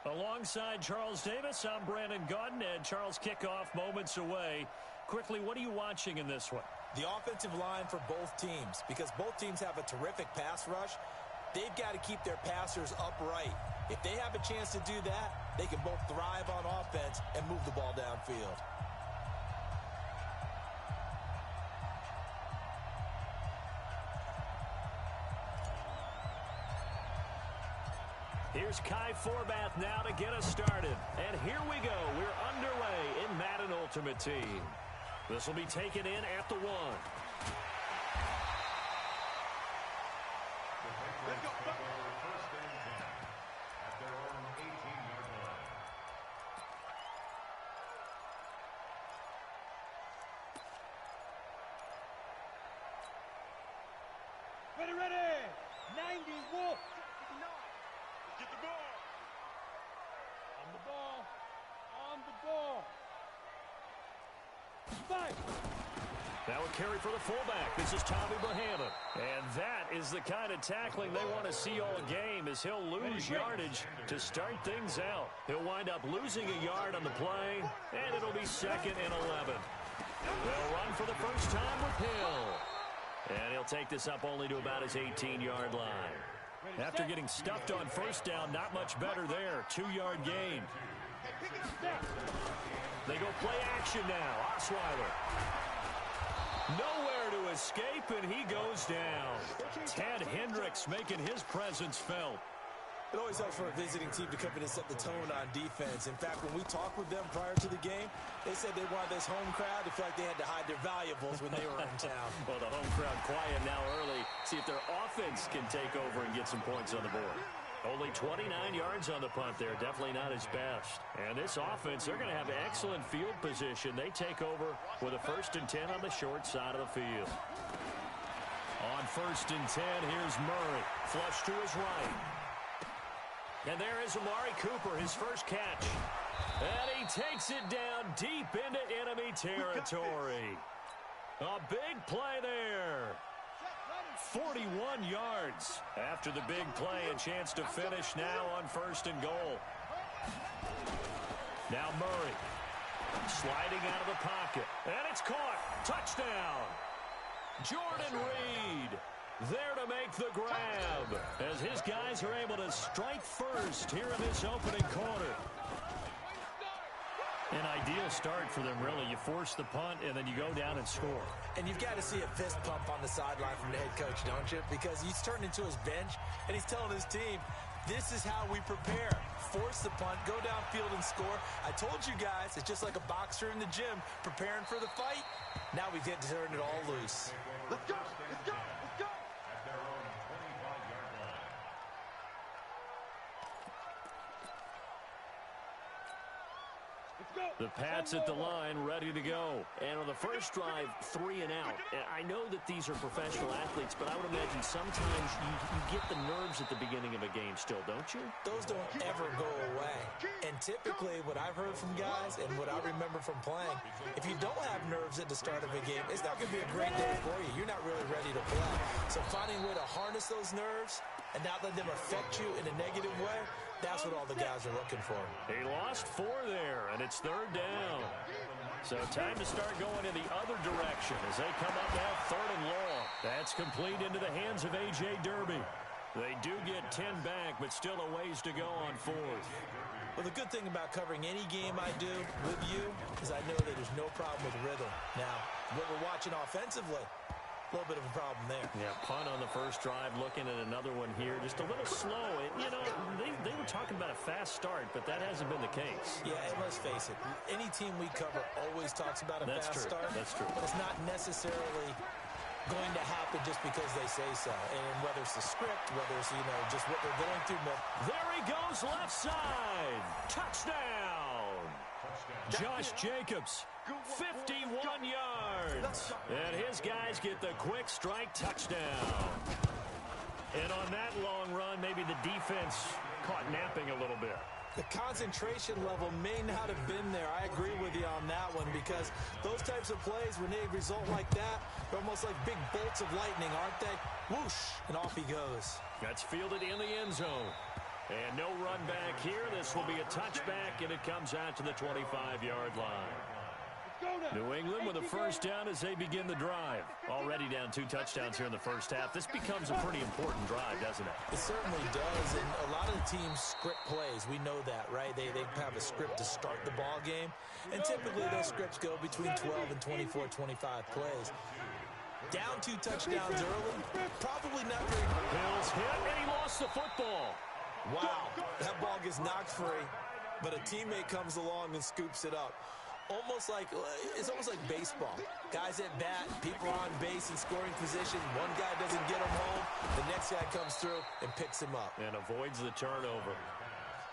Alongside Charles Davis, I'm Brandon Gaudin, and Charles, kickoff moments away. Quickly, what are you watching in this one? The offensive line for both teams, because both teams have a terrific pass rush. They've got to keep their passers upright. If they have a chance to do that, they can both thrive on offense and move the ball downfield. Here's Kai Forbath now to get us started. And here we go. We're underway in Madden Ultimate Team. This will be taken in at the 1. Let's go. First and 10 at their own 18-yard line. Ready. 90 Wolf. Get the ball. On the ball. Fight. That will carry for the fullback. This is Tommy Bohannon. And that is the kind of tackling they want to see all game, as he'll lose yardage to start things out. He'll wind up losing a yard on the play, and it'll be 2nd and 11. They'll run for the first time with Hill. And he'll take this up only to about his 18-yard line. After getting stuffed on first down, not much better there. 2-yard gain. They go play action now. Osweiler. Nowhere to escape, and he goes down. Ted Hendricks making his presence felt. It always helps for a visiting team to come in and set the tone on defense. In fact, when we talked with them prior to the game, they said they wanted this home crowd to feel like they had to hide their valuables when they were in town. Well, the home crowd quiet now early. See if their offense can take over and get some points on the board. Only 29 yards on the punt there. Definitely not his best. And this offense, they're going to have excellent field position. They take over with a 1st and 10 on the short side of the field. On 1st and 10, here's Murray. Flush to his right. And there is Amari Cooper, his first catch. And he takes it down deep into enemy territory. A big play there. 41 yards. After the big play, a chance to finish now on 1st and goal. Now Murray. Sliding out of the pocket. And it's caught. Touchdown. Jordan Reed there to make the grab, as his guys are able to strike first here in this opening quarter. An ideal start for them, really. You force the punt, and then you go down and score. And you've got to see a fist pump on the sideline from the head coach, don't you? Because he's turned into his bench, and he's telling his team, this is how we prepare. Force the punt, go downfield and score. I told you guys, it's just like a boxer in the gym preparing for the fight. Now we get to turn it all loose. Let's go. At their own 25-yard line. The Pats at the line, ready to go. And on the first drive, 3 and out. And I know that these are professional athletes, but I would imagine sometimes you get the nerves at the beginning of a game still, don't you? Those don't ever go away. And typically, what I've heard from guys and what I remember from playing, if you don't have nerves at the start of a game, it's not going to be a great day for you. You're not really ready to play. So finding a way to harness those nerves and not let them affect you in a negative way, that's what all the guys are looking for. He lost 4 there, and it's 3rd down. So time to start going in the other direction as they come up now 3rd and long. That's complete into the hands of A.J. Derby. They do get 10 back, but still a ways to go on 4th. Well, the good thing about covering any game I do with you is I know that there's no problem with rhythm. Now, what we're watching offensively, a little bit of a problem there. Yeah, punt on the first drive, looking at another one here. Just a little slow. You know, they were talking about a fast start, but that hasn't been the case. Yeah, and let's face it, any team we cover always talks about a fast start. That's true. But it's not necessarily going to happen just because they say so. And whether it's the script, whether it's, you know, just what they're going through. There he goes, left side. Touchdown. Josh Jacobs, 51 yards. And his guys get the quick strike touchdown. And on that long run, maybe the defense caught napping a little bit. The concentration level may not have been there. I agree with you on that one, because those types of plays, when they result like that, they're almost like big bolts of lightning, aren't they? Whoosh, and off he goes. That's fielded in the end zone. And no run back here. This will be a touchback, and it comes out to the 25-yard line. New England with a first down as they begin the drive. Already down 2 touchdowns here in the first half. This becomes a pretty important drive, doesn't it? It certainly does, and a lot of the teams script plays. We know that, right? They have a script to start the ball game, and typically those scripts go between 12 and 24, 25 plays. Down 2 touchdowns early, probably not very good. Bills hit, and he lost the football. Wow, that ball gets knocked free, but a teammate comes along and scoops it up. It's almost like baseball. Guys at bat, people are on base in scoring position. One guy doesn't get him home. The next guy comes through and picks him up. And avoids the turnover.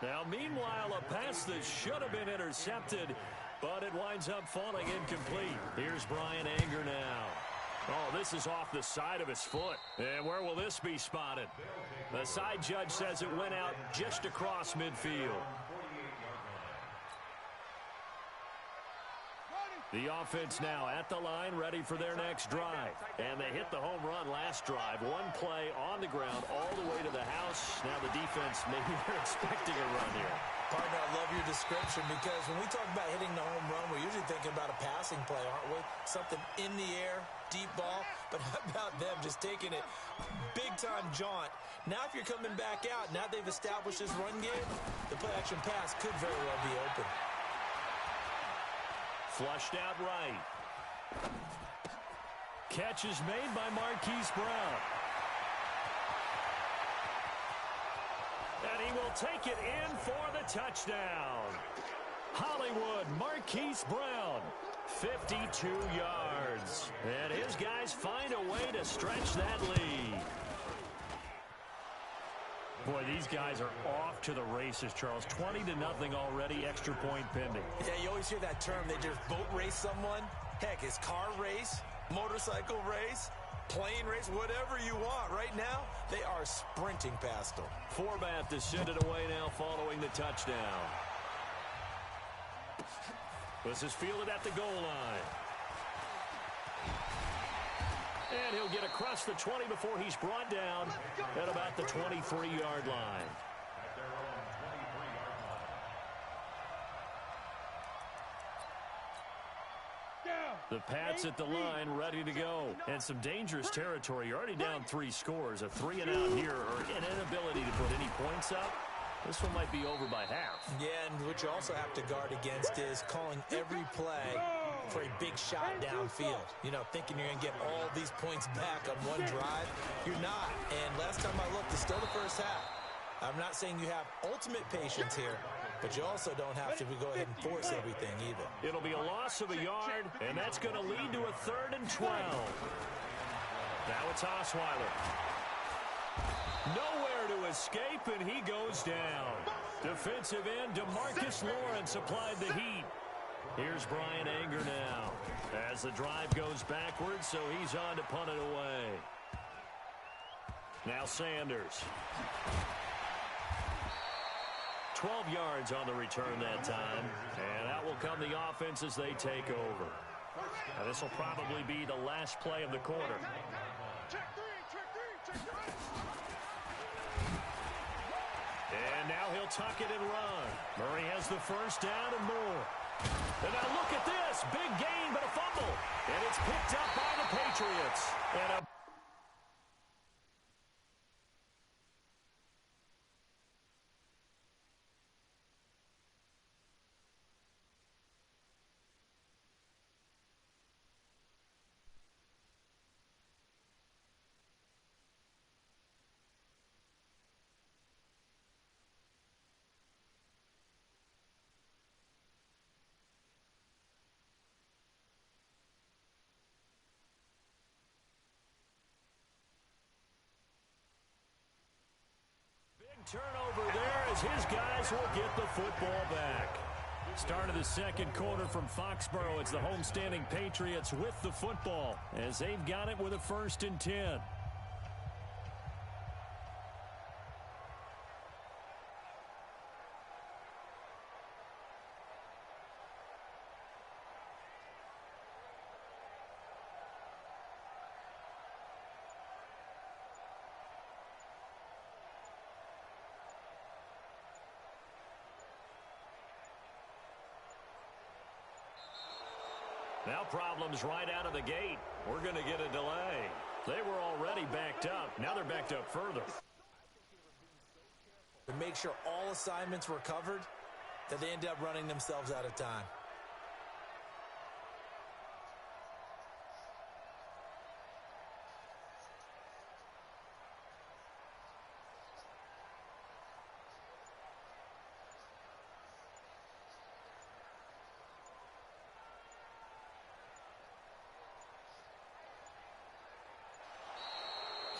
Now, meanwhile, a pass that should have been intercepted, but it winds up falling incomplete. Here's Bryan Anger now. Oh, this is off the side of his foot. And where will this be spotted? The side judge says it went out just across midfield. The offense now at the line, ready for their next drive. And they hit the home run last drive. One play on the ground all the way to the house. Now the defense, maybe they're expecting a run here. Partner, I love your description because when we talk about hitting the home run, we're usually thinking about a passing play, aren't we? Something in the air, deep ball. But how about them just taking it big-time jaunt? Now if you're coming back out, now they've established this run game, the play-action pass could very well be open. Flushed out right. Catch is made by Marquise Brown. And he will take it in for the touchdown. Hollywood, Marquise Brown, 52 yards. And his guys find a way to stretch that lead. Boy, these guys are off to the races, Charles. 20-0 already, extra point pending. Yeah, you always hear that term. They just boat race someone. Heck, it's car race, motorcycle race, plane race, whatever you want. Right now, they are sprinting past them. Forbath to send it away now following the touchdown. This is fielded at the goal line. And he'll get across the 20 before he's brought down at about the 23-yard line. The Pats at the line, ready to go. And some dangerous territory. You're already down 3 scores. A 3-and-out here, or an inability to put any points up. This one might be over by half. Yeah, and what you also have to guard against is calling every play for a big shot downfield. You know, thinking you're going to get all these points back on one drive. You're not. And last time I looked, it's still the first half. I'm not saying you have ultimate patience here, but you also don't have to go ahead and force everything either. It'll be a loss of a yard, and that's going to lead to a 3rd and 12. Now it's Osweiler. Nowhere to escape, and he goes down. Defensive end DeMarcus Lawrence applied the heat. Here's Bryan Anger now as the drive goes backwards, so he's on to punt it away. Now Sanders. 12 yards on the return that time, and out will come the offense as they take over. Now this will probably be the last play of the quarter. And now he'll tuck it and run. Murray has the first down and more. And now look at this. Big gain, but a fumble. And it's picked up by the Patriots. And a turnover there as his guys will get the football back. Start of the second quarter from Foxborough. It's the homestanding Patriots with the football as they've got it with a 1st and 10. Now problems right out of the gate. We're going to get a delay. They were already backed up. Now they're backed up further. To make sure all assignments were covered, that they end up running themselves out of time.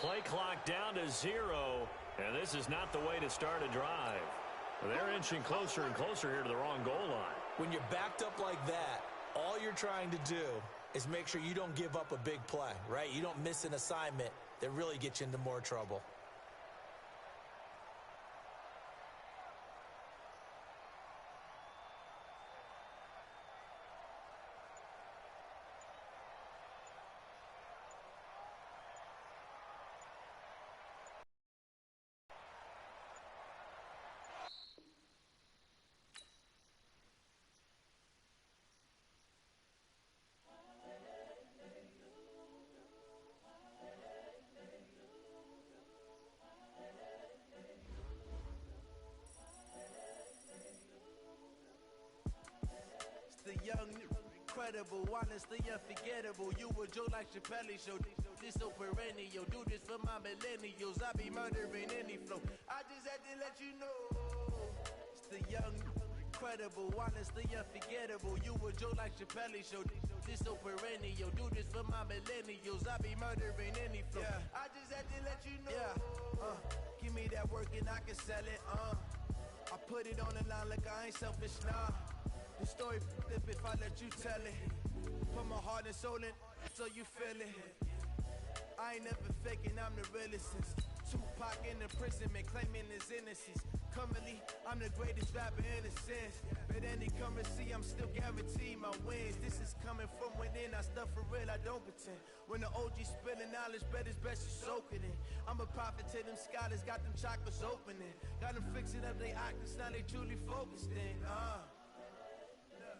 Play clock down to 0, and this is not the way to start a drive. They're inching closer and closer here to the wrong goal line. When you're backed up like that, all you're trying to do is make sure you don't give up a big play, right? You don't miss an assignment that really gets you into more trouble. The young, incredible, honestly unforgettable. You a Joe like Chappelle show. This so perennial. Do this for my millennials. I be murdering any flow. I just had to let you know. It's the young, incredible, honestly unforgettable. You a Joe like Chappelle show. This so perennial. Do this for my millennials. I be murdering any flow. Yeah. I just had to let you know. Yeah. Give me that work and I can sell it. I put it on the line like I ain't selfish, nah. The story flip if I let you tell it. Put my heart and soul in so you feel it. I ain't never faking, I'm the realest since Tupac in imprisonment, claiming his innocence. Currently, I'm the greatest rapper in a sense. But any currency, I'm still guaranteed my wins. This is coming from within, I stuff for real, I don't pretend. When the OG spilling knowledge, bet it's best you soak it in. I'm a prophet to them scholars, got them chakras opening. Got them fixing up they optics, now they truly focused in.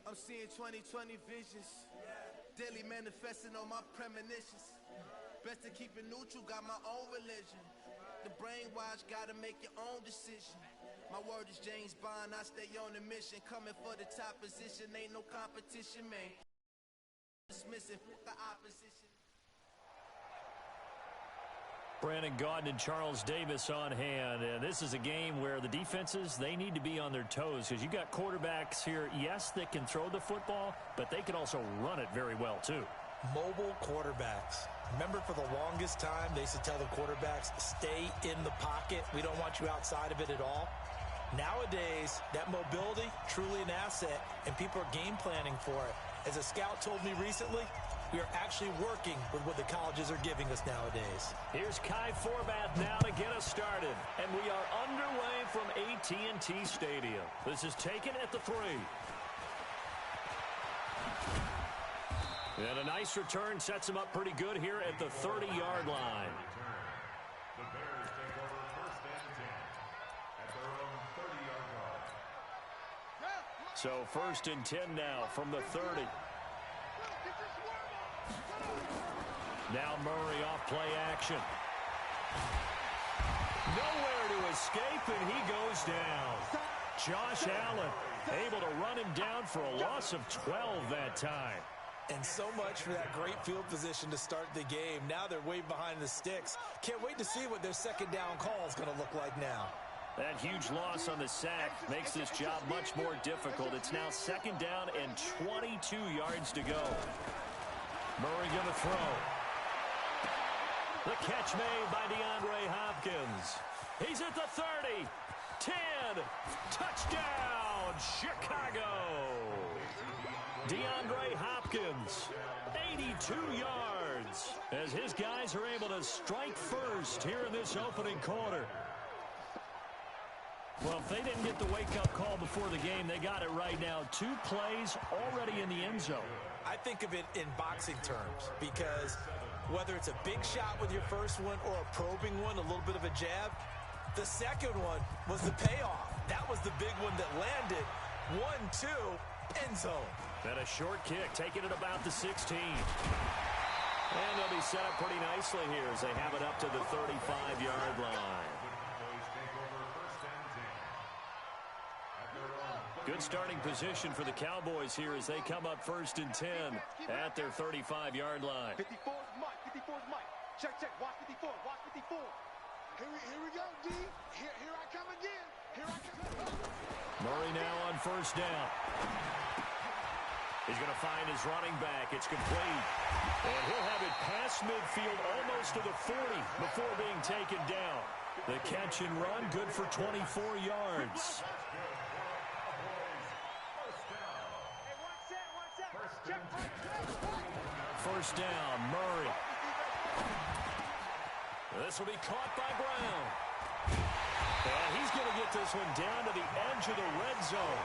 I'm seeing 2020 visions. Daily manifesting on my premonitions. Best to keep it neutral, got my own religion. The brainwash, gotta make your own decision. My word is James Bond, I stay on a mission. Coming for the top position, ain't no competition, man. Dismissing the opposition. Brandon Gaudin and Charles Davis on hand. And this is a game where the defenses, they need to be on their toes because you got quarterbacks here, yes, that can throw the football, but they can also run it very well, too. Mobile quarterbacks. Remember, for the longest time, they used to tell the quarterbacks, stay in the pocket. We don't want you outside of it at all. Nowadays, that mobility, truly an asset, and people are game planning for it. As a scout told me recently, we are actually working with what the colleges are giving us nowadays. Here's Kai Forbath now to get us started. And we are underway from AT&T Stadium. This is taken at the 3. And a nice return sets him up pretty good here at the 30-yard line. The Bears take over 1st and 10 at their own 30-yard line. So 1st and 10 now from the 30. Now Murray off play action. Nowhere to escape, and he goes down. Josh Allen able to run him down for a loss of 12 that time. And so much for that great field position to start the game. Now they're way behind the sticks. Can't wait to see what their second down call is going to look like now. That huge loss on the sack makes this job much more difficult. It's now 2nd down and 22 yards to go. Murray going to throw. The catch made by DeAndre Hopkins. He's at the 30. 10. Touchdown, Chicago. DeAndre Hopkins, 82 yards, as his guys are able to strike first here in this opening quarter. Well, if they didn't get the wake-up call before the game, they got it right now. 2 plays already in the end zone. I think of it in boxing terms because whether it's a big shot with your first one or a probing one, a little bit of a jab, the second one was the payoff. That was the big one that landed. 1-2, end zone. And a short kick, taking it about the 16. And they'll be set up pretty nicely here as they have it up to the 35-yard line. Good starting position for the Cowboys here as they come up 1st and 10 at their 35-yard line. 54's Mike. 54's Mike. Check. Watch 54. Watch 54. Here we go, D. Here I come again. Here I come. Murray now on 1st down. He's going to find his running back. It's complete. And he'll have it past midfield almost to the 40 before being taken down. The catch and run good for 24 yards. First down, Murray. This will be caught by Brown. And he's going to get this one down to the edge of the red zone.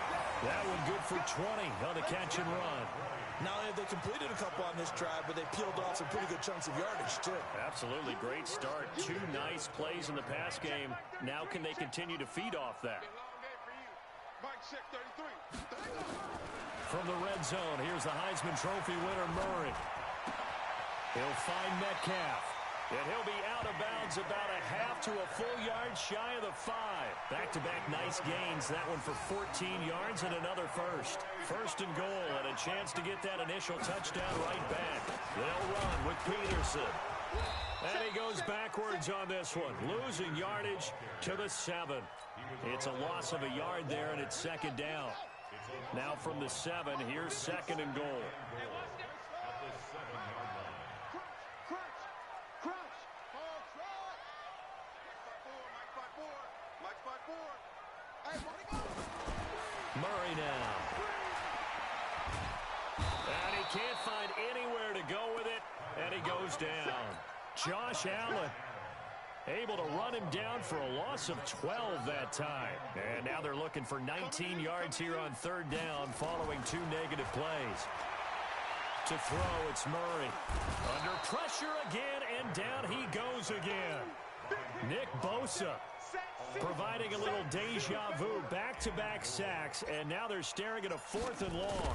That one good for 20 on the catch and run. Not only have they completed a couple on this drive, but they peeled off some pretty good chunks of yardage, too. Absolutely great start. 2 nice plays in the pass game. Now can they continue to feed off that? Mike, check 33. From the red zone, here's the Heisman Trophy winner, Murray. He'll find Metcalf. And he'll be out of bounds about a half to a full yard shy of the 5. Back-to-back nice gains. That one for 14 yards and another first. 1st and goal and a chance to get that initial touchdown right back. They'll run with Peterson. And he goes backwards on this one, losing yardage to the 7. It's a loss of a yard there, and it's 2nd down. Now from the 7, here's 2nd and goal. Murray now. And he can't find anywhere to go with it, and he goes down. Josh Allen able to run him down for a loss of 12 that time. And now they're looking for 19 yards here on 3rd down following 2 negative plays. To throw, it's Murray. Under pressure again, and down he goes again. Nick Bosa providing a little deja vu, back-to-back sacks, and now they're staring at a 4th and long.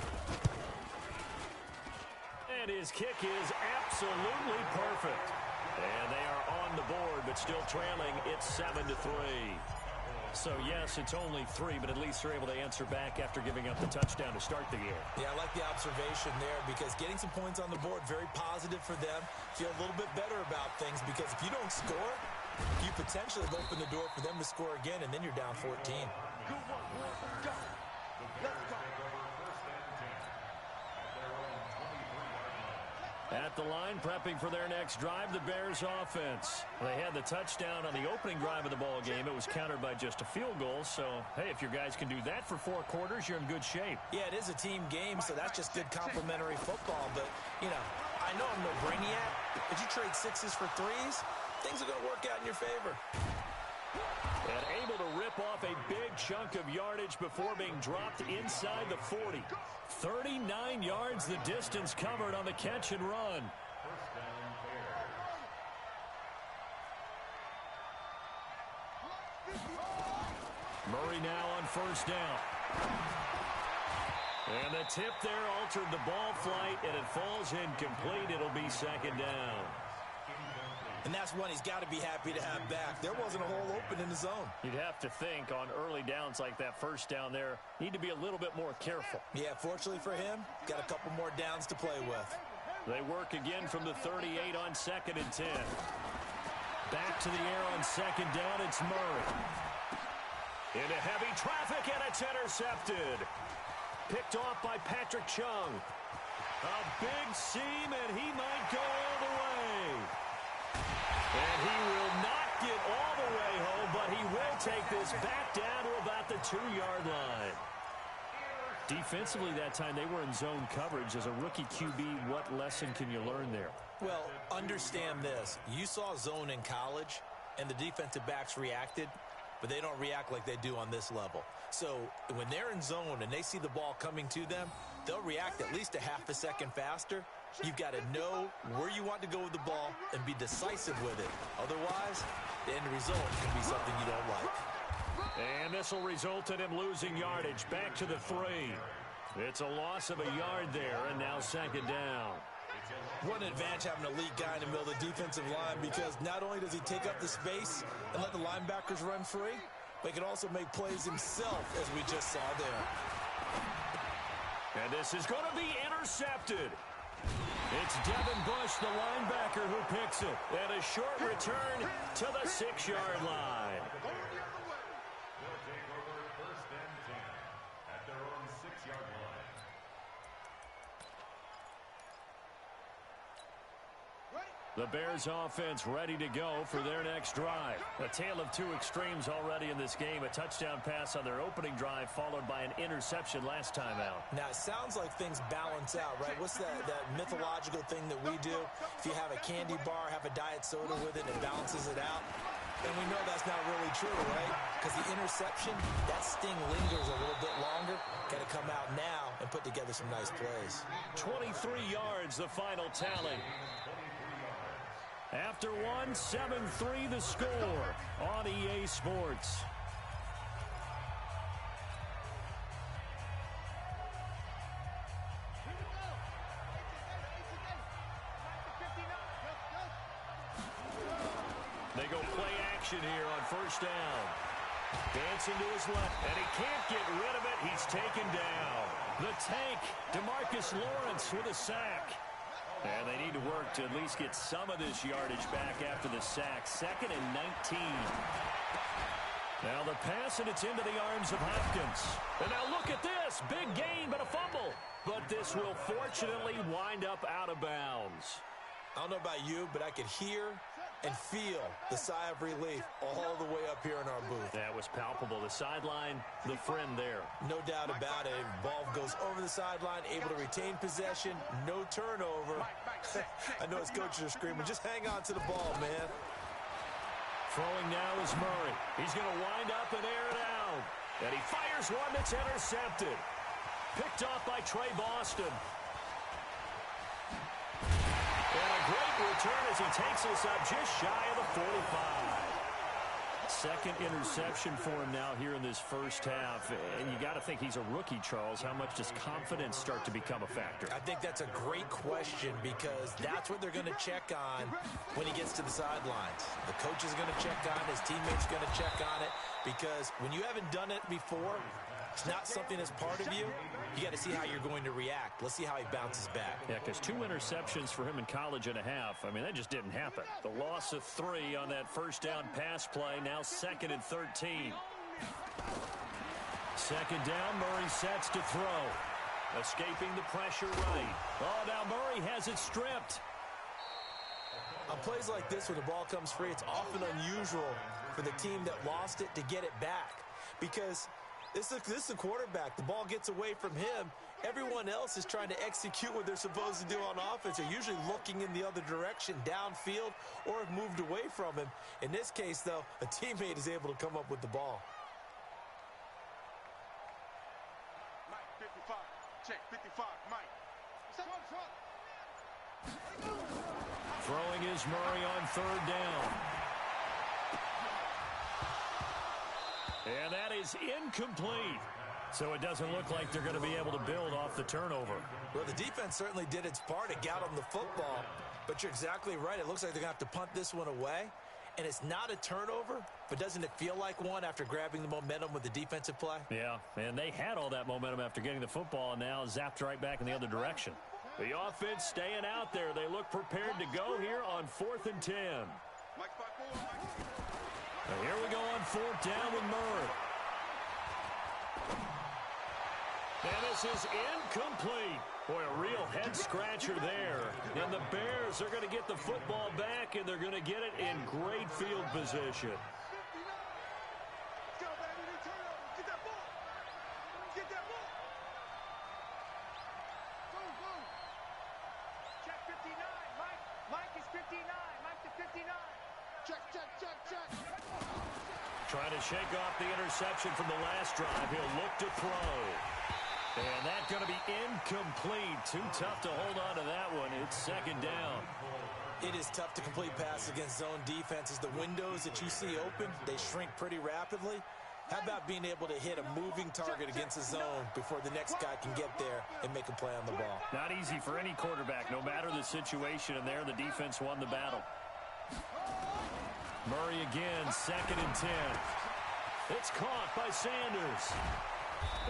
And his kick is absolutely perfect. And they are on the board, but still trailing. It's 7-3. So, yes, it's only 3, but at least they're able to answer back after giving up the touchdown to start the game. Yeah, I like the observation there because getting some points on the board, very positive for them. Feel a little bit better about things because if you don't score, you potentially have opened the door for them to score again, and then you're down 14. At the line, prepping for their next drive, the Bears offense. They had the touchdown on the opening drive of the ball game. It was countered by just a field goal. So, hey, if your guys can do that for 4 quarters, you're in good shape. Yeah, it is a team game, so that's just good complementary football. But, you know, I know I'm no brainiac, but you trade 6s for 3s, things are going to work out in your favor. And able to rip off a big chunk of yardage before being dropped inside the 40. 39 yards the distance covered on the catch and run. Murray now on 1st down. And the tip there altered the ball flight, and it falls incomplete. It'll be 2nd down. And that's one he's got to be happy to have back. There wasn't a hole open in the zone. You'd have to think on early downs like that 1st down there, need to be a little bit more careful. Yeah, fortunately for him, got a couple more downs to play with. They work again from the 38 on 2nd and 10. Back to the air on 2nd down, it's Murray. Into heavy traffic, and it's intercepted. Picked off by Patrick Chung. A big seam, and he might go all the way. And he will not get all the way home, but he will take this back down to about the 2-yard line. Defensively that time, they were in zone coverage. As a rookie QB, what lesson can you learn there? Well, understand this. You saw zone in college, and the defensive backs reacted, but they don't react like they do on this level. So when they're in zone and they see the ball coming to them, they'll react at least a half a second faster. You've got to know where you want to go with the ball and be decisive with it. Otherwise, the end result can be something you don't like. And this will result in him losing yardage. Back to the 3. It's a loss of a yard there, and now second down. What an advantage having an elite guy in the middle of the defensive line, because not only does he take up the space and let the linebackers run free, but he can also make plays himself, as we just saw there. And this is going to be intercepted. It's Devin Bush, the linebacker, who picks it. And a short return to the 6-yard line. They'll take over first and 10 at their own 6-yard line. The Bears offense ready to go for their next drive. A tale of two extremes already in this game. A touchdown pass on their opening drive followed by an interception last time out. Now, it sounds like things balance out, right? What's that mythological thing that we do? If you have a candy bar, have a diet soda with it, it balances it out. And we know that's not really true, right? Because the interception, that sting lingers a little bit longer. Got to come out now and put together some nice plays. 23 yards, the final tally. After one, 7-3 the score on EA Sports. They go play action here on first down. Dancing to his left, and he can't get rid of it. He's taken down. The tank, DeMarcus Lawrence with a sack. And they need to work to at least get some of this yardage back after the sack. 2nd and 19. Now the pass, and it's into the arms of Hopkins. And now look at this. Big gain, but a fumble. But this will fortunately wind up out of bounds. I don't know about you, but I could hear and feel the sigh of relief all the way up here in our booth. That was palpable. The sideline, the friend there. No doubt about it. Ball goes over the sideline, able to retain possession, no turnover. I know his coaches are screaming, just hang on to the ball, man. Throwing now is Murray. He's going to wind up and air it out. And he fires one that's intercepted. Picked off by Trey Boston. And a great return as he takes us up just shy of the 45. Second interception for him now here in this first half. And you got to think he's a rookie, Charles. How much does confidence start to become a factor? I think that's a great question, because that's what they're going to check on when he gets to the sidelines. The coach is going to check on it. His teammates are going to check on it, because when you haven't done it before, it's not something that's part of you. You got to see how you're going to react. Let's see how he bounces back. Yeah, because 2 interceptions for him in college and a half. I mean, that just didn't happen. The loss of 3 on that first down pass play. Now 2nd and 13. Second down, Murray sets to throw. Escaping the pressure right. Oh, now Murray has it stripped. On plays like this, when the ball comes free, it's often unusual for the team that lost it to get it back, because this is the quarterback. The ball gets away from him. Everyone else is trying to execute what they're supposed to do on offense. They're usually looking in the other direction, downfield, or have moved away from him. In this case, though, a teammate is able to come up with the ball. Mike, 55. Check, 55. Mike. Throwing is Murray on third down. And that is incomplete. So it doesn't look like they're going to be able to build off the turnover. Well, the defense certainly did its part to get on the football. But you're exactly right. It looks like they're going to have to punt this one away. And it's not a turnover, but doesn't it feel like one after grabbing the momentum with the defensive play? Yeah, and they had all that momentum after getting the football, and now zapped right back in the other direction. The offense staying out there. They look prepared to go here on 4th and 10. Now here we go on 4th down with Murray. And this is incomplete. Boy, a real head-scratcher there. And the Bears are going to get the football back, and they're going to get it in great field position. Go, baby. Turn over. Get that ball. Get that ball. Boom, boom. Check 59. Mike is 59. Mike to 59. Check, check, check, check. Trying to shake off the interception from the last drive. He'll look to throw. And that's going to be incomplete. Too tough to hold on to that one. It's 2nd down. It is tough to complete passes against zone defenses. The windows that you see open, they shrink pretty rapidly. How about being able to hit a moving target against the zone before the next guy can get there and make a play on the ball? Not easy for any quarterback, no matter the situation, and there the defense won the battle. Murray again, 2nd and 10. It's caught by Sanders.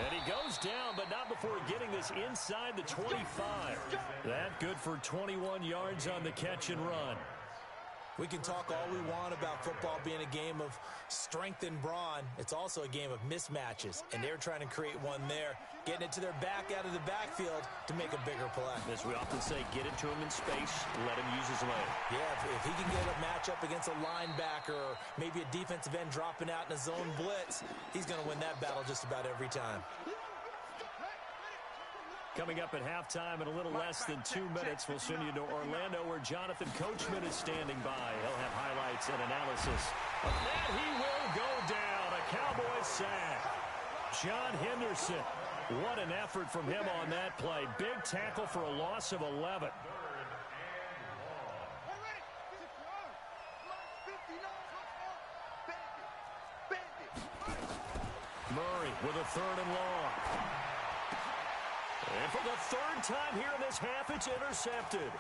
And he goes down, but not before getting this inside the 25. That good for 21 yards on the catch and run. We can talk all we want about football being a game of strength and brawn. It's also a game of mismatches, and they're trying to create one there, getting it to their back out of the backfield to make a bigger play. As we often say, get it to him in space, let him use his leg. Yeah, if he can get a matchup against a linebacker or maybe a defensive end dropping out in a zone blitz, he's going to win that battle just about every time. Coming up at halftime in a little less than 2 minutes, we'll send you to Orlando where Jonathan Coachman is standing by. He'll have highlights and analysis. But that he will go down. A Cowboys sack. John Henderson. What an effort from him on that play. Big tackle for a loss of 11. Murray with a 3rd and long. And for the 3rd time here in this half, it's intercepted.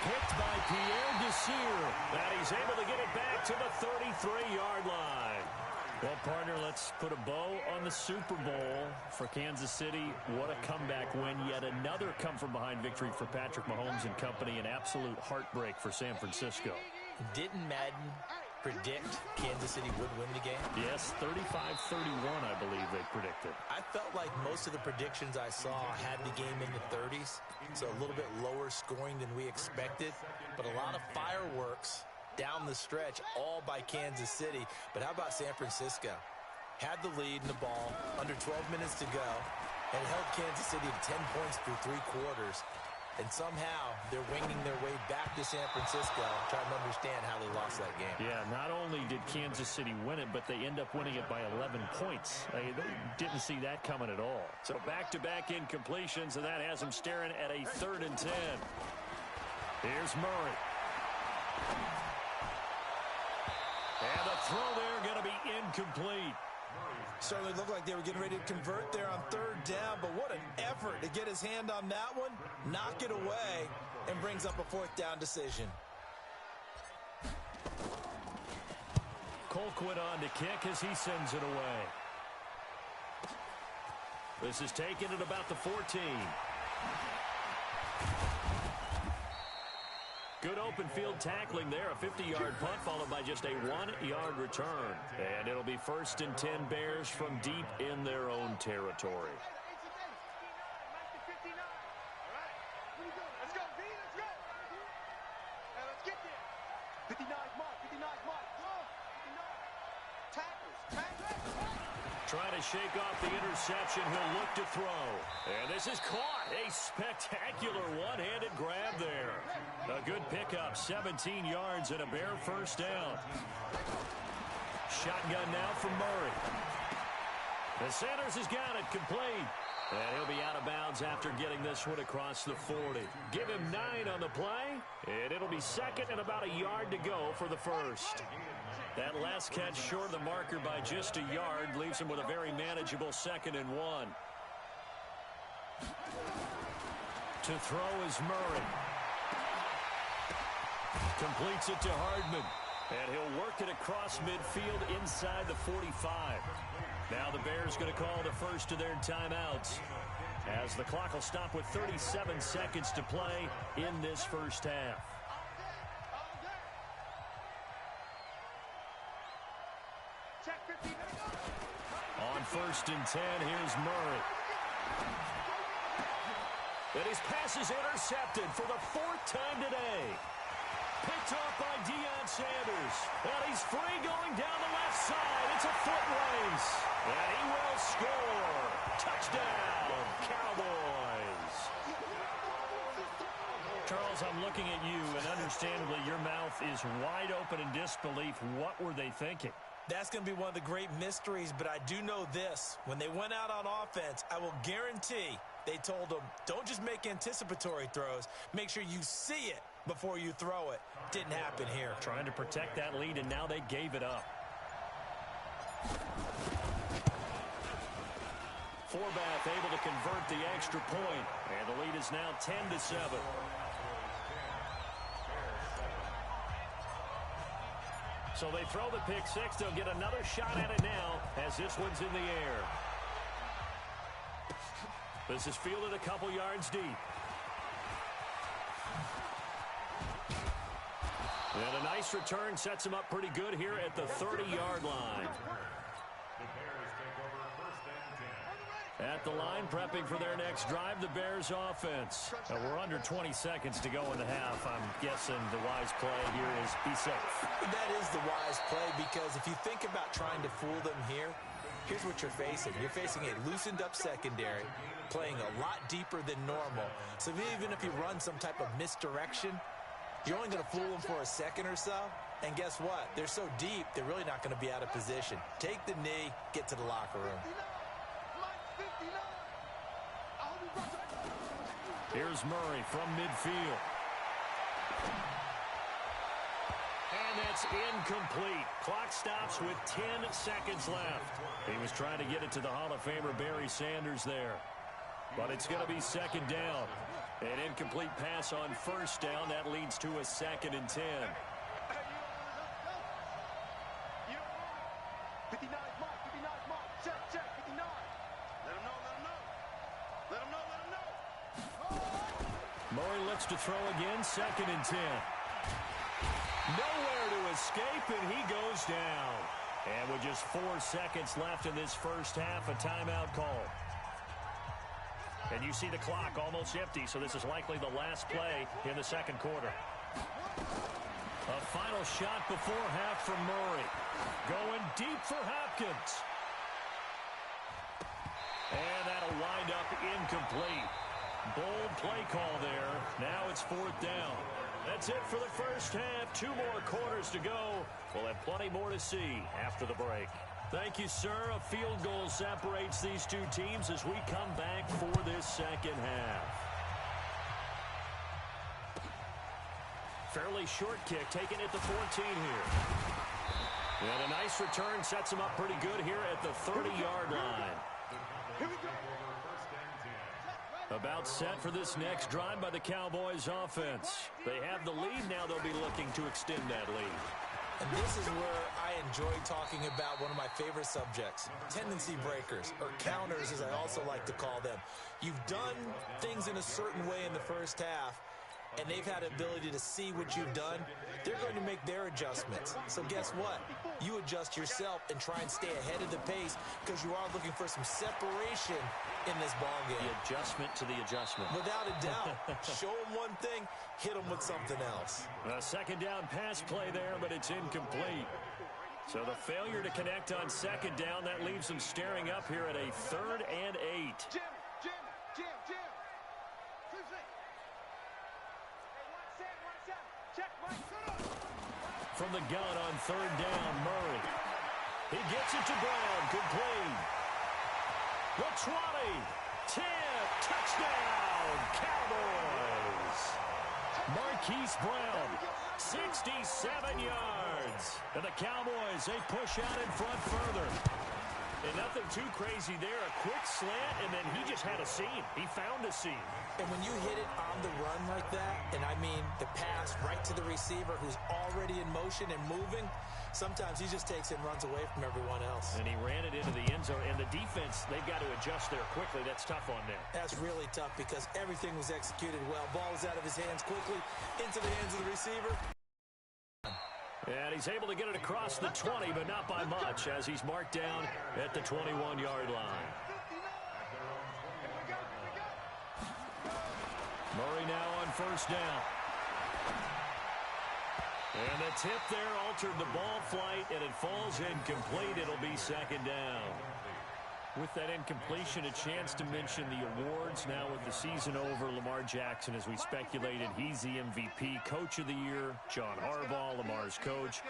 Picked by Pierre Desir. And he's able to get it back to the 33-yard line. Well, partner, let's put a bow on the Super Bowl for Kansas City. What a comeback win. Yet another come-from-behind victory for Patrick Mahomes and company. An absolute heartbreak for San Francisco. Didn't Madden predict Kansas City would win the game? Yes, 35-31, I believe they predicted. I felt like most of the predictions I saw had the game in the 30s, so a little bit lower scoring than we expected, but a lot of fireworks down the stretch, all by Kansas City. But how about San Francisco? Had the lead in the ball, under 12 minutes to go, and held Kansas City to 10 points through 3 quarters. And somehow they're winging their way back to San Francisco, trying to understand how they lost that game. Yeah, not only did Kansas City win it, but they end up winning it by 11 points. They didn't see that coming at all. So back-to-back incompletions, and that has them staring at a 3rd and 10. Here's Murray. And the throw there going to be incomplete. Certainly looked like they were getting ready to convert there on 3rd down, but what an effort to get his hand on that one, knock it away, and brings up a 4th down decision. Colquitt on to kick as he sends it away. This is taken at about the 14. Good open field tackling there. A 50-yard punt followed by just a 1-yard return. And it'll be 1st and 10 Bears from deep in their own territory. Let's go, B, let's go. Now let's get there. 59's mark, 59's mark. 59. Tackles. Trying to shake off the interception. He'll look to throw. And this is caught. A spectacular one-handed grab there. A good pickup, 17 yards and a Bear 1st down. Shotgun now from Murray. And Sanders has got it complete. And he'll be out of bounds after getting this one across the 40. Give him 9 on the play, and it'll be 2nd and about a yard to go for the 1st. That last catch short of the marker by just a yard leaves him with a very manageable 2nd and 1. To throw is Murray. Completes it to Hardman. And he'll work it across midfield inside the 45. Now the Bears going to call the first of their timeouts, as the clock will stop with 37 seconds to play in this 1st half. On 1st and 10, here's Murray. And his pass is intercepted for the 4th time today. Picked off by Deion Sanders. And he's free going down the left side. It's a foot race. And he will score. Touchdown, Cowboys. Charles, I'm looking at you, and understandably your mouth is wide open in disbelief. What were they thinking? That's going to be one of the great mysteries, but I do know this. When they went out on offense, I will guarantee they told them, don't just make anticipatory throws. Make sure you see it before you throw it. Didn't happen here. Trying to protect that lead, and now they gave it up. Forbath able to convert the extra point, and the lead is now 10-7. So they throw the pick six. They'll get another shot at it now as this one's in the air. This is fielded a couple yards deep. And a nice return sets him up pretty good here at the 30-yard line. At the line, prepping for their next drive, the Bears offense. We're under 20 seconds to go in the half. I'm guessing the wise play here is be safe. That is the wise play, because if you think about trying to fool them here, here's what you're facing. You're facing a loosened-up secondary, playing a lot deeper than normal. So even if you run some type of misdirection, you're only going to fool them for a second or so. And guess what? They're so deep, they're really not going to be out of position. Take the knee, get to the locker room. Here's Murray from midfield. And that's incomplete. Clock stops with 10 seconds left. He was trying to get it to the Hall of Famer Barry Sanders there. But it's going to be second down. An incomplete pass on first down. That leads to a 2nd and 10. 59 mark, 59 mark. Check, 59. Let him know, let him know. Let him know, let him know. Murray looks to throw again, 2nd and 10. Nowhere to escape, and he goes down. And with just 4 seconds left in this first half, a timeout call. And you see the clock almost empty, so this is likely the last play in the second quarter. A final shot before half from Murray. Going deep for Hopkins. And that'll wind up incomplete. Bold play call there. Now it's 4th down. That's it for the first half. 2 more quarters to go. We'll have plenty more to see after the break. Thank you, sir. A field goal separates these two teams as we come back for this second half. Fairly short kick taken at the 14 here. And a nice return sets him up pretty good here at the 30-yard line. Here we go. About set for this next drive by the Cowboys offense. They have the lead. Now they'll be looking to extend that lead. And this is where I enjoy talking about one of my favorite subjects, tendency breakers, or counters as I also like to call them. You've done things in a certain way in the first half, and they've had the ability to see what you've done. They're going to make their adjustments. So guess what? You adjust yourself and try and stay ahead of the pace, because you are looking for some separation in this ballgame. The adjustment to the adjustment. Without a doubt. Show them one thing, hit them with something else. A second down pass play there, but it's incomplete. So the failure to connect on second down, that leaves them staring up here at a 3rd and 8. Jim. Check, right. From the gun on 3rd down, Murray. He gets it to Brown, complete. The 20, 10, touchdown, Cowboys. Marquise Brown, 67 yards. And the Cowboys, they push out in front further. And nothing too crazy there. A quick slant, and then he just had a seam. He found a seam. And when you hit it on the run like that, and I mean the pass right to the receiver who's already in motion and moving, sometimes he just takes it and runs away from everyone else. And he ran it into the end zone. And the defense, they've got to adjust there quickly. That's tough on them. That's really tough because everything was executed well. Ball was out of his hands quickly into the hands of the receiver. And he's able to get it across the 20, but not by much, as he's marked down at the 21-yard line. Murray now on first down. And the tip there altered the ball flight, and it falls incomplete. It'll be second down. With that incompletion, a chance to mention the awards. Now with the season over, Lamar Jackson, as we speculated, he's the MVP. Coach of the Year, John Harbaugh, Lamar's coach.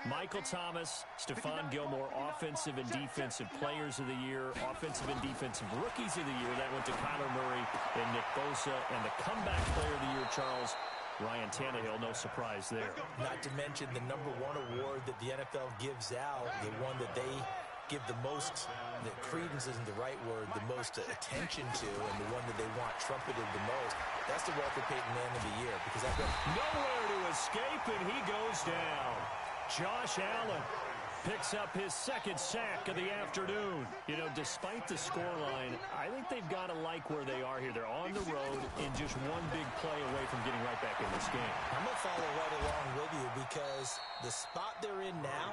Michael Thomas, Stephon Gilmore, Offensive and Defensive Players of the Year, Offensive and Defensive Rookies of the Year. That went to Kyler Murray and Nick Bosa. And the Comeback Player of the Year, Charles, Ryan Tannehill, no surprise there. Not to mention the #1 award that the NFL gives out, the one that they give the most, the credence isn't the right word, the most attention to, and the one that they want trumpeted the most, that's the Walter Payton Man of the Year. Because I've got nowhere to escape, and he goes down. Josh Allen picks up his second sack of the afternoon. You know, despite the scoreline, I think they've got to like where they are here. They're on the road in just one big play away from getting right back in this game. I'm going to follow right along with you because the spot they're in now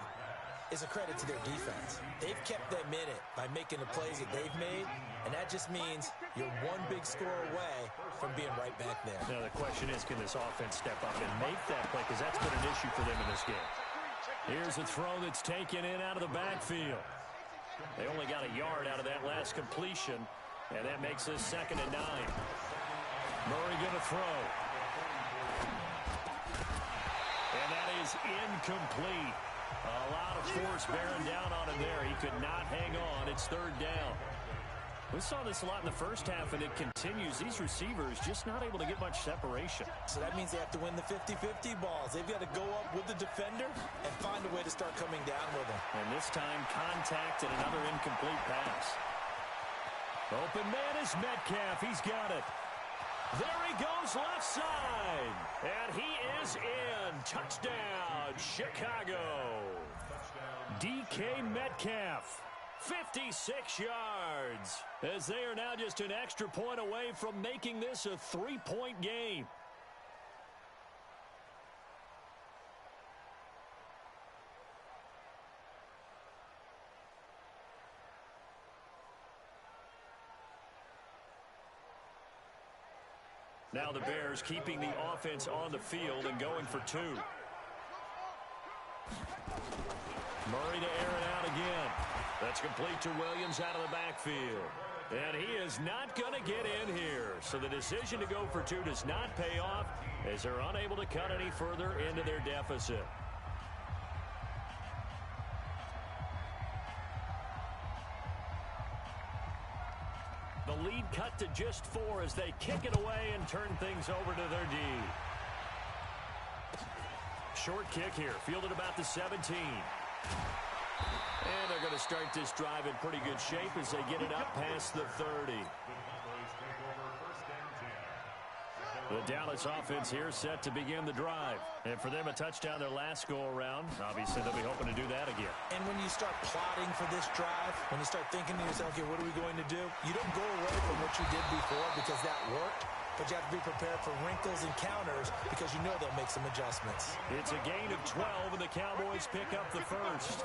is a credit to their defense. They've kept them in it by making the plays that they've made, and that just means you're one big score away from being right back there. Now, the question is, can this offense step up and make that play? Because that's been an issue for them in this game. Here's a throw that's taken in out of the backfield. They only got a yard out of that last completion, and that makes this 2nd and 9. Murray going to throw. And that is incomplete. A lot of force bearing down on him there. He could not hang on. It's 3rd down. We saw this a lot in the first half, and it continues. These receivers just not able to get much separation. So that means they have to win the 50-50 balls. They've got to go up with the defender and find a way to start coming down with him. And this time, contact and another incomplete pass. Open man is Metcalf. He's got it. There he goes left side. And he is in. Touchdown, Chicago. DK Metcalf. 56 yards, as they are now just an extra point away from making this a 3-point game. Now the Bears keeping the offense on the field and going for 2. Murray to air it out again. That's complete to Williams out of the backfield. And he is not going to get in here. So the decision to go for 2 does not pay off as they're unable to cut any further into their deficit. The lead cut to just 4 as they kick it away and turn things over to their D. Short kick here, fielded about the 17. And they're going to start this drive in pretty good shape as they get it up past the 30. The Dallas offense here set to begin the drive. And for them, a touchdown their last go-around. Obviously, they'll be hoping to do that again. And when you start plotting for this drive, when you start thinking to yourself, okay, what are we going to do? You don't go away from what you did before because that worked. But you have to be prepared for wrinkles and counters because you know they'll make some adjustments. It's a gain of 12, and the Cowboys pick up the first.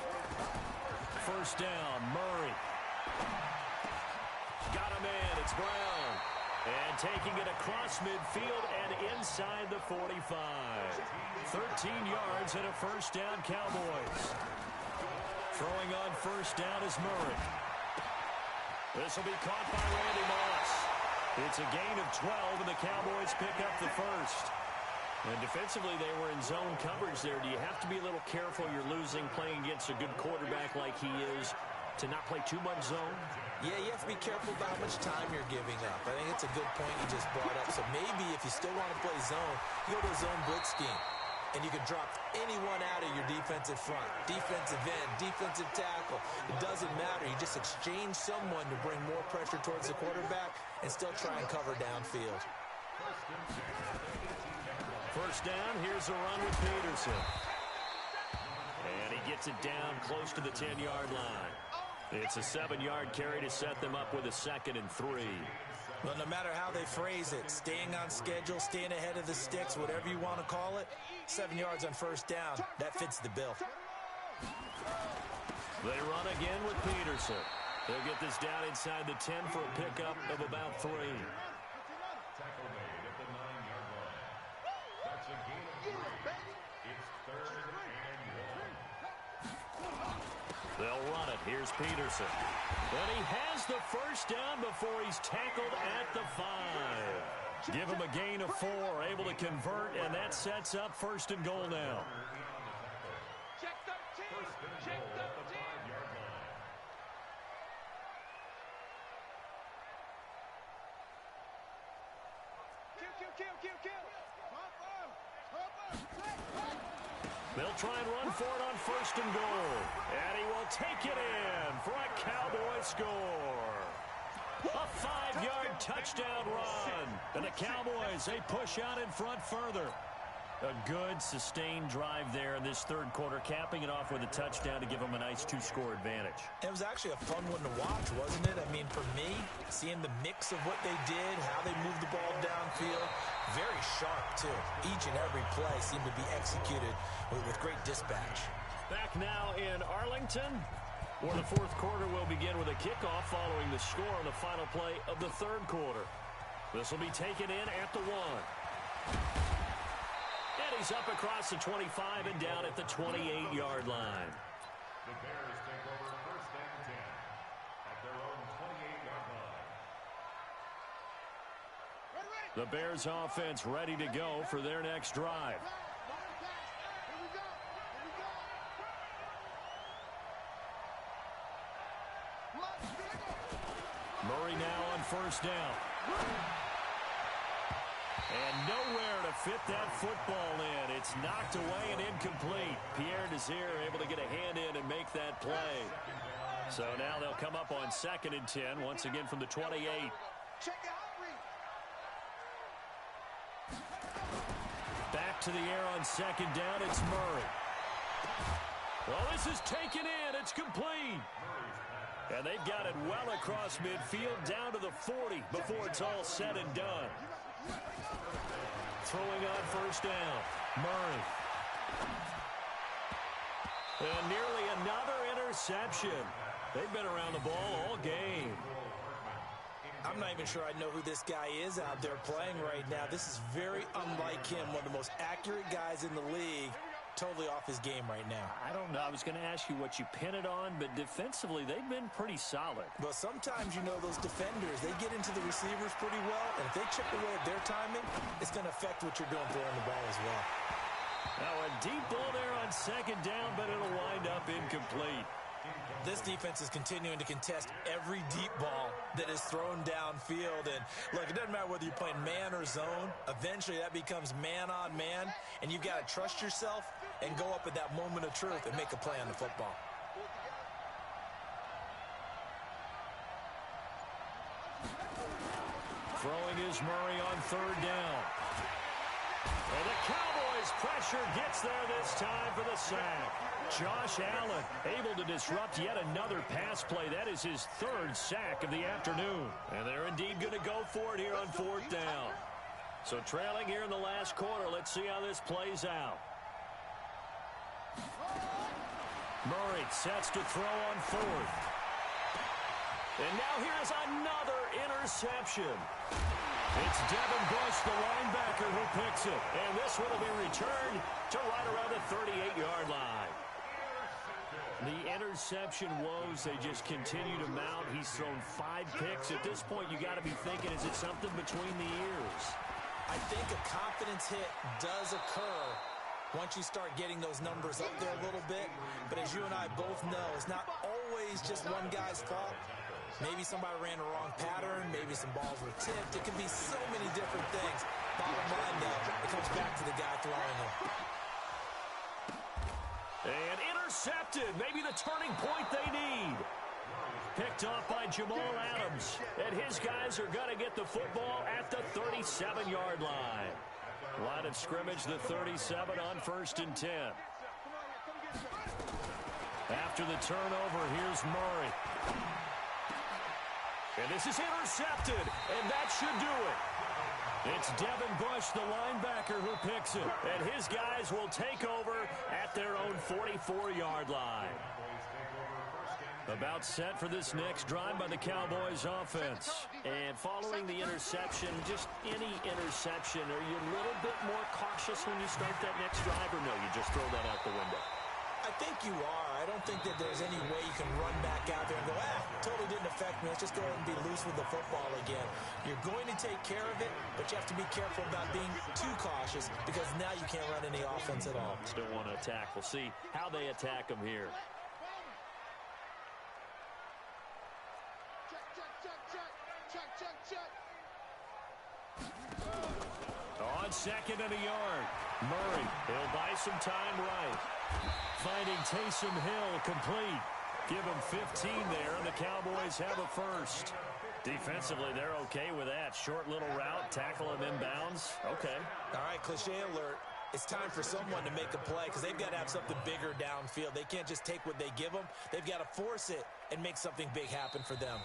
First down, Murray. Got him in. It's Brown. And taking it across midfield and inside the 45. 13 yards and a first down, Cowboys. Throwing on first down is Murray. This will be caught by Randy Moss. It's a gain of 12, and the Cowboys pick up the first. And defensively, they were in zone coverage there. Do you have to be a little careful? You're losing playing against a good quarterback like he is to not play too much zone? Yeah, you have to be careful about how much time you're giving up. I think it's a good point you just brought up. So maybe if you still want to play zone, you go to a zone blitz scheme. And you can drop anyone out of your defensive front, defensive end, defensive tackle. It doesn't matter. You just exchange someone to bring more pressure towards the quarterback and still try and cover downfield. First down, here's a run with Peterson. And he gets it down close to the 10-yard line. It's a 7-yard carry to set them up with a 2nd and 3. Well, no matter how they phrase it, staying on schedule, staying ahead of the sticks, whatever you want to call it, 7 yards on first down, that fits the bill. They run again with Peterson. They'll get this down inside the 10 for a pickup of about 3. Tackle made at the 9-yard line. That's a gain of 3. It's 3rd and 1. They'll run it. Here's Peterson. And he has the first down before he's tackled at the 5. Give him a gain of 4, able to convert, and that sets up 1st and goal now. Check 13. Check 13. Kill. They'll try and run for it on 1st and goal. And he will take it in. for a Cowboy score. A 5-yard touchdown run. And the Cowboys, they push out in front further. A good, sustained drive there in this third quarter, capping it off with a touchdown to give them a nice 2-score advantage. It was actually a fun one to watch, wasn't it? I mean, for me, seeing the mix of what they did, how they moved the ball downfield, very sharp, too. Each and every play seemed to be executed with great dispatch. Back now in Arlington, where the fourth quarter will begin with a kickoff following the score on the final play of the third quarter. This will be taken in at the 1. And he's up across the 25 and down at the 28-yard line. The Bears take over first and 10 at their own 28-yard line. The Bears offense ready to go for their next drive. Murray now on first down. And nowhere to fit that football in. It's knocked away and incomplete. Pierre Desir able to get a hand in and make that play. So now they'll come up on 2nd and 10, once again from the 28. Back to the air on 2nd down, it's Murray. Well, this is taken in. It's complete. And they've got it well across midfield down to the 40 before it's all said and done. Throwing on first down, Murray. And nearly another interception. They've been around the ball all game. I'm not even sure I know who this guy is out there playing right now. This is very unlike him, one of the most accurate guys in the league. Totally off his game right now. I don't know. I was going to ask you what you pin it on, but defensively, they've been pretty solid. But sometimes, you know, those defenders, they get into the receivers pretty well, and if they chip away at their timing, it's going to affect what you're doing throwing the ball as well. Now a deep ball there on 2nd down, but it'll wind up incomplete. This defense is continuing to contest every deep ball that is thrown downfield. And look, it doesn't matter whether you're playing man or zone. Eventually that becomes man on man, and you've got to trust yourself and go up at that moment of truth and make a play on the football. Throwing is Murray on 3rd down. And the Cowboys pressure gets there this time for the sack. Josh Allen able to disrupt yet another pass play. That is his 3rd sack of the afternoon. And they're indeed going to go for it here on 4th down. So trailing here in the last quarter, let's see how this plays out. Murray sets to throw on 4th. And now here's another interception. It's Devin Bush, the linebacker, who picks it. And this one will be returned to right around the 38-yard line. The interception woes, they just continue to mount. He's thrown 5 picks. At this point, you got to be thinking, is it something between the ears? I think a confidence hit does occur once you start getting those numbers up there a little bit. But as you and I both know, it's not always just one guy's fault. Maybe somebody ran the wrong pattern. Maybe some balls were tipped. It can be so many different things. Bottom line, though, it comes back to the guy throwing it. And intercepted. Maybe the turning point they need. Picked off by Jamal Adams. And his guys are going to get the football at the 37-yard line. Line of scrimmage, the 37 on 1st and 10. After the turnover, here's Murray. And this is intercepted, and that should do it. It's Devin Bush, the linebacker, who picks it. And his guys will take over at their own 44-yard line. About set for this next drive by the Cowboys offense. And following the interception, just any interception, are you a little bit more cautious when you start that next drive, or no, you just throw that out the window? I think you are. I don't think that there's any way you can run back out there and go, totally didn't affect me. Let's just go ahead and be loose with the football again. You're going to take care of it, but you have to be careful about being too cautious because now you can't run any offense at all. Still want to attack. We'll see how they attack them here. On 2nd and a yard. Murray, he'll buy some time right. Finding Taysom Hill complete. Give them 15 there, and the Cowboys have a first. Defensively, they're okay with that. Short little route, tackle him inbounds. Okay. All right, cliche alert. It's time for someone to make a play because they've got to have something bigger downfield. They can't just take what they give them. They've got to force it and make something big happen for them.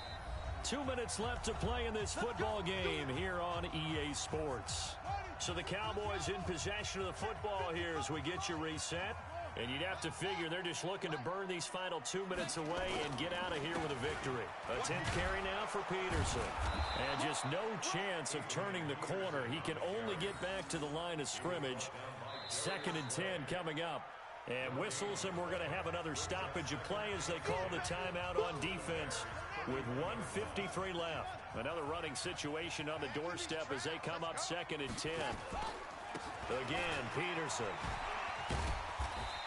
2 minutes left to play in this football game here on EA Sports. So the Cowboys in possession of the football here as we get you reset. And you'd have to figure they're just looking to burn these final 2 minutes away and get out of here with a victory. A 10th carry now for Peterson. And just no chance of turning the corner. He can only get back to the line of scrimmage. 2nd and 10 coming up. And whistles, and we're going to have another stoppage of play as they call the timeout on defense with 1:53 left. Another running situation on the doorstep as they come up 2nd and 10. Again, Peterson.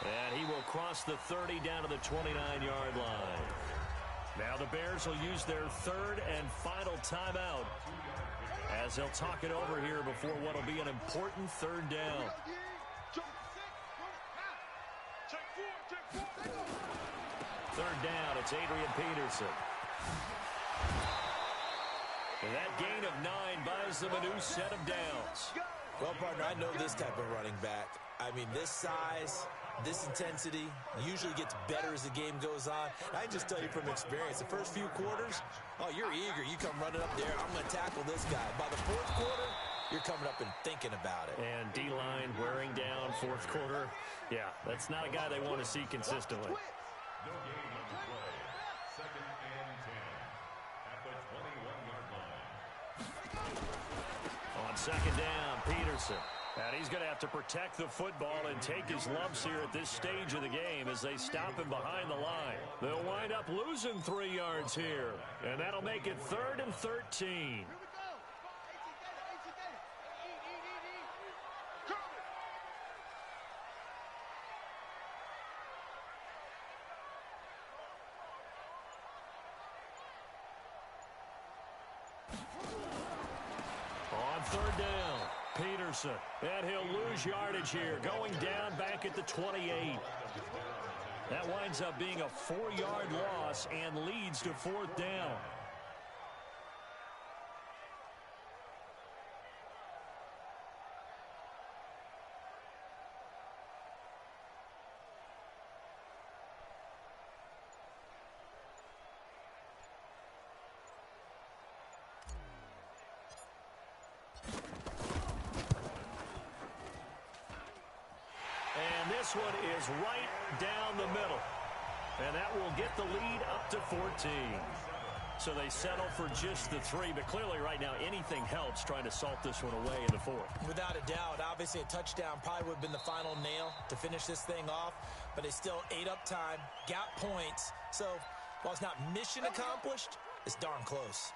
And he will cross the 30 down to the 29-yard line. Now the Bears will use their 3rd and final timeout as they'll talk it over here before what will be an important 3rd down. 3rd down, it's Adrian Peterson. And that gain of 9 buys them a new set of downs. Well, partner, I know this type of running back. I mean, this size, this intensity usually gets better as the game goes on. I can just tell you from experience, the first few quarters, oh, you're eager. You come running up there, I'm going to tackle this guy. By the 4th quarter, you're coming up and thinking about it. And D-line wearing down 4th quarter. Yeah, that's not a guy they want to see consistently. No gain on the play. 2nd and 10 at the 21-yard line. On 2nd down, Peterson. And he's going to have to protect the football and take his lumps here at this stage of the game as they stop him behind the line. They'll wind up losing 3 yards here. And that'll make it 3rd and 13. On 3rd down, Peterson. And he'll lose yardage here, going down back at the 28. That winds up being a 4-yard loss and leads to 4th down. This one is right down the middle. And that will get the lead up to 14. So they settle for just the 3. But clearly right now anything helps trying to salt this one away in the 4th. Without a doubt, obviously a touchdown probably would have been the final nail to finish this thing off. But they still ate up time, got points. So while it's not mission accomplished, it's darn close.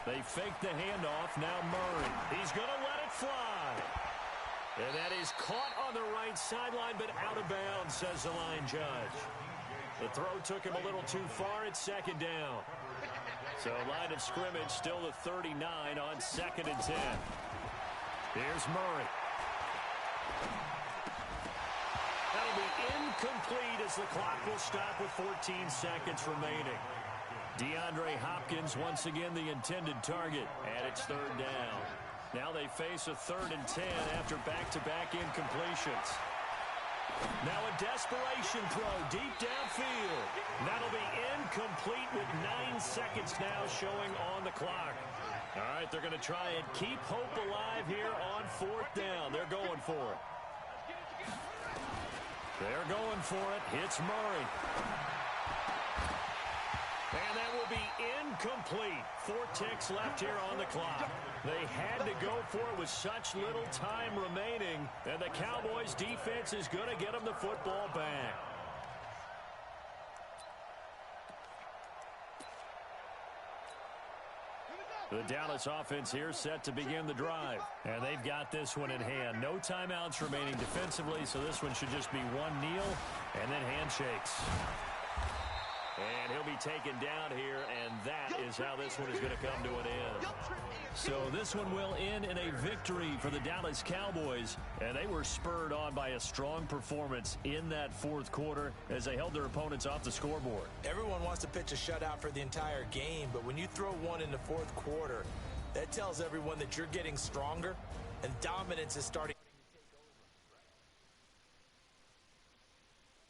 They fake the handoff. Now Murray. He's going to let it fly. And that is caught on the right sideline, but out of bounds, says the line judge. The throw took him a little too far. It's 2nd down. So line of scrimmage still the 39 on 2nd and 10. Here's Murray. That'll be incomplete as the clock will stop with 14 seconds remaining. DeAndre Hopkins once again the intended target, and it's 3rd down. Now they face a 3rd and 10 after back-to-back incompletions. Now a desperation throw deep downfield. That'll be incomplete with 9 seconds now showing on the clock. All right, they're going to try and keep hope alive here on 4th down. They're going for it. They're going for it. Hits Murray. And that will be incomplete. 4 ticks left here on the clock. They had to go for it with such little time remaining. And the Cowboys defense is going to get them the football back. The Dallas offense here set to begin the drive. And they've got this one in hand. No timeouts remaining defensively, so this one should just be one kneel and then handshakes. And he'll be taken down here, and that is how this one is going to come to an end. So this one will end in a victory for the Dallas Cowboys, and they were spurred on by a strong performance in that fourth quarter as they held their opponents off the scoreboard. Everyone wants to pitch a shutout for the entire game, but when you throw one in the fourth quarter, that tells everyone that you're getting stronger, and dominance is starting.